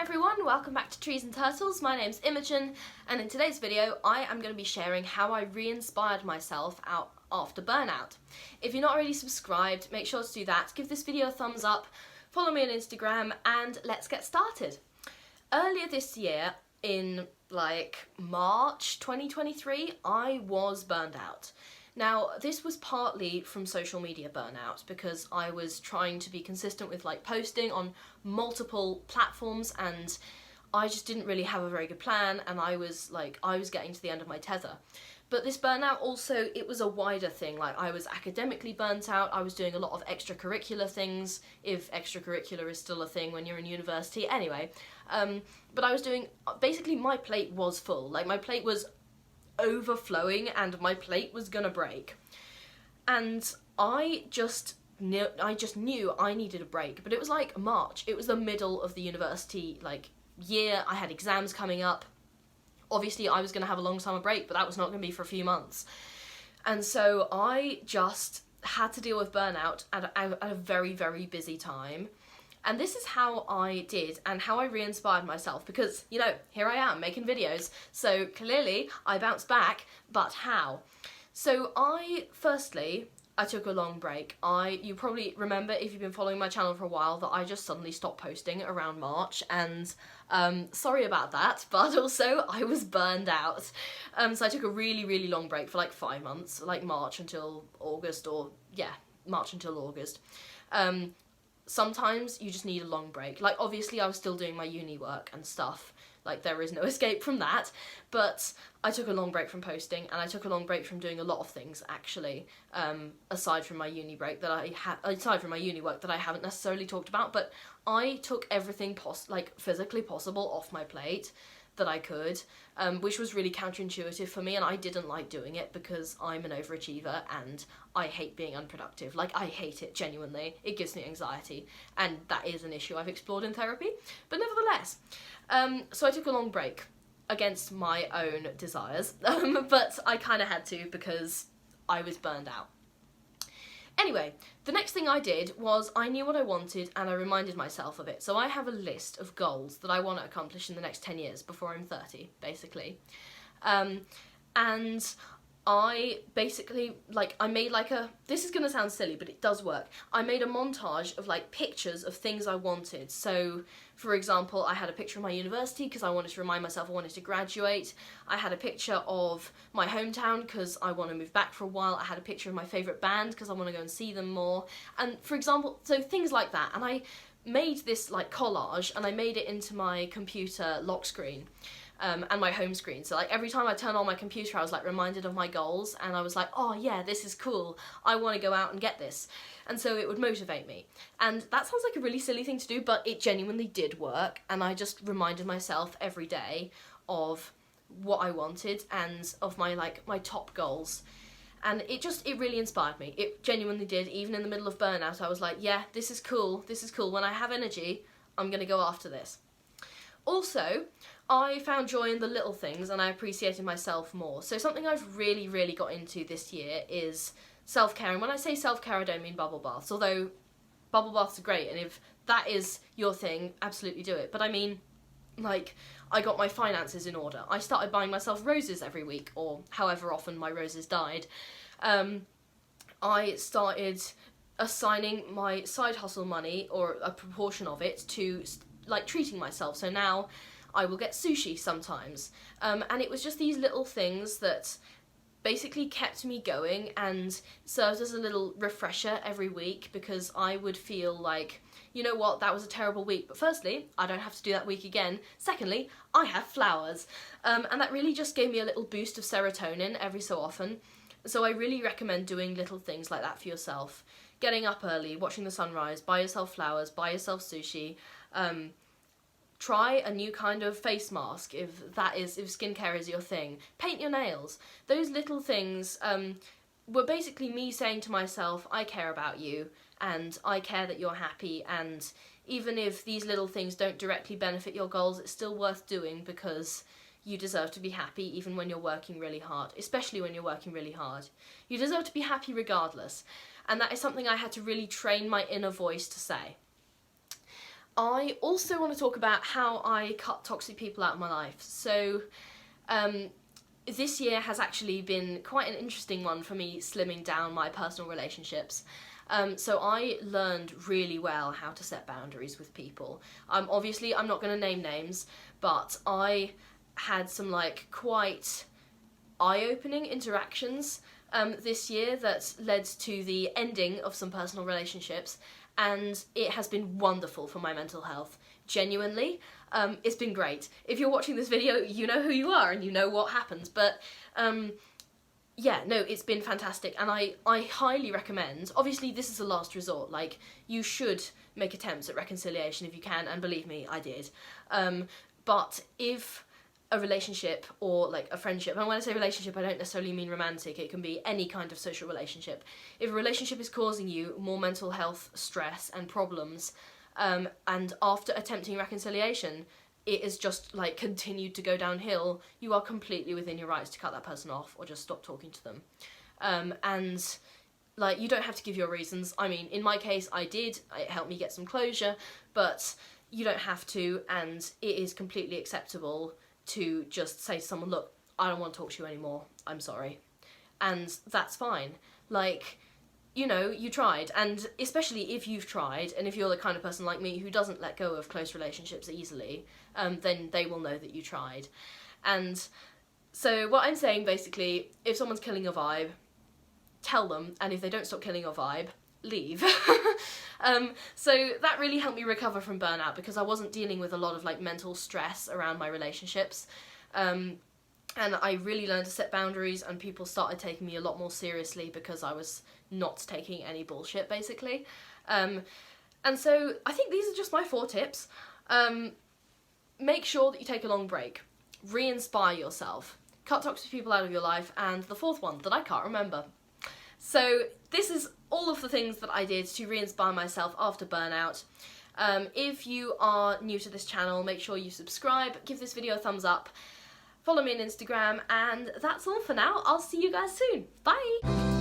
everyone, welcome back to Trees and Turtles. My name's Imogen, and in today's video I am going to be sharing how I re-inspired myself out after burnout. If you're not already subscribed, make sure to do that, give this video a thumbs up, follow me on Instagram, and let's get started. Earlier this year, in March 2023, I was burned out. Now, this was partly from social media burnout because I was trying to be consistent with posting on multiple platforms and I just didn't really have a very good plan, and I was getting to the end of my tether. But this burnout also, it was a wider thing. I was academically burnt out, I was doing a lot of extracurricular things, if extracurricular is still a thing when you're in university, anyway. But I was doing, basically my plate was full, my plate was overflowing and my plate was gonna break. And I just knew I needed a break. But it was March, it was the middle of the university year, I had exams coming up. Obviously I was gonna have a long summer break, but that was not gonna be for a few months. And so I just had to deal with burnout at a very, very busy time. And this is how I did and how I re-inspired myself because, here I am making videos. So clearly I bounced back, but how? So firstly, I took a long break. You probably remember, if you've been following my channel for a while, that I just suddenly stopped posting around March, and sorry about that, but also I was burned out. So I took a really, really long break for 5 months, March until August, March until August. Sometimes you just need a long break. Obviously I was still doing my uni work and stuff, there is no escape from that, but I took a long break from posting, and I took a long break from doing a lot of things, actually, aside from my uni work that I haven't necessarily talked about. But I took everything physically possible off my plate that I could, which was really counterintuitive for me, and I didn't like doing it because I'm an overachiever and I hate being unproductive. I hate it, genuinely. It gives me anxiety, and that is an issue I've explored in therapy, but nevertheless. So I took a long break against my own desires, but I kind of had to because I was burned out. Anyway, the next thing I did was I knew what I wanted and I reminded myself of it. So I have a list of goals that I want to accomplish in the next 10 years before I'm 30, basically. And I basically, I made this is gonna sound silly, but it does work. I made a montage of pictures of things I wanted. So, for example, I had a picture of my university because I wanted to remind myself I wanted to graduate. I had a picture of my hometown because I want to move back for a while. I had a picture of my favourite band because I want to go and see them more. And for example, so things like that. And I made this collage, and I made it into my computer lock screen. And my home screen. So every time I turn on my computer I was reminded of my goals, and I was oh yeah, this is cool, I want to go out and get this. And so it would motivate me. And that sounds like a really silly thing to do, but it genuinely did work, and I just reminded myself every day of what I wanted and of my my top goals. And it really inspired me. It genuinely did. Even in the middle of burnout I was yeah, this is cool, when I have energy I'm gonna go after this. Also, I found joy in the little things and I appreciated myself more. So something I've really, really got into this year is self-care. And when I say self-care, I don't mean bubble baths, although bubble baths are great, and if that is your thing, absolutely do it. But I mean, I got my finances in order. I started buying myself roses every week, or however often my roses died. I started assigning my side hustle money, or a proportion of it, to treating myself. So now I will get sushi sometimes, and it was just these little things that basically kept me going and served as a little refresher every week, because I would feel you know what, that was a terrible week, but firstly, I don't have to do that week again. Secondly, I have flowers, and that really just gave me a little boost of serotonin every so often. So I really recommend doing little things like that for yourself. Getting up early, watching the sunrise, buy yourself flowers, buy yourself sushi. Try a new kind of face mask if skincare is your thing. Paint your nails. Those little things were basically me saying to myself, I care about you and I care that you're happy, and even if these little things don't directly benefit your goals, it's still worth doing because you deserve to be happy even when you're working really hard, especially when you're working really hard. You deserve to be happy regardless, and that is something I had to really train my inner voice to say. I also want to talk about how I cut toxic people out of my life. So this year has actually been quite an interesting one for me, slimming down my personal relationships. So I learned really well how to set boundaries with people. Obviously, I'm not going to name names, but I had some like quite eye-opening interactions this year that led to the ending of some personal relationships, and it has been wonderful for my mental health. Genuinely, it's been great. If you're watching this video, you know who you are and you know what happens, but yeah, no, it's been fantastic, and I highly recommend, obviously this is a last resort, like, you should make attempts at reconciliation if you can, and believe me, I did. But if a relationship or like a friendship, and when I say relationship I don't necessarily mean romantic, it can be any kind of social relationship. If a relationship is causing you more mental health stress and problems, and after attempting reconciliation it has just like continued to go downhill, you are completely within your rights to cut that person off or just stop talking to them. And like, you don't have to give your reasons. I mean, in my case I did, it helped me get some closure, but you don't have to, and it is completely acceptable to just say to someone, look, I don't want to talk to you anymore, I'm sorry. And that's fine. Like, you know, you tried, and especially if you've tried, and if you're the kind of person like me who doesn't let go of close relationships easily, then they will know that you tried. And so what I'm saying basically, if someone's killing your vibe, tell them, and if they don't stop killing your vibe, leave. So that really helped me recover from burnout, because I wasn't dealing with a lot of like mental stress around my relationships, and I really learned to set boundaries, and people started taking me a lot more seriously because I was not taking any bullshit, basically. And so I think these are just my 4 tips. Make sure that you take a long break, re-inspire yourself, cut toxic people out of your life, and the 4th one that I can't remember. So this is all of the things that I did to re-inspire myself after burnout. If you are new to this channel, make sure you subscribe, give this video a thumbs up, follow me on Instagram, and that's all for now. I'll see you guys soon. Bye!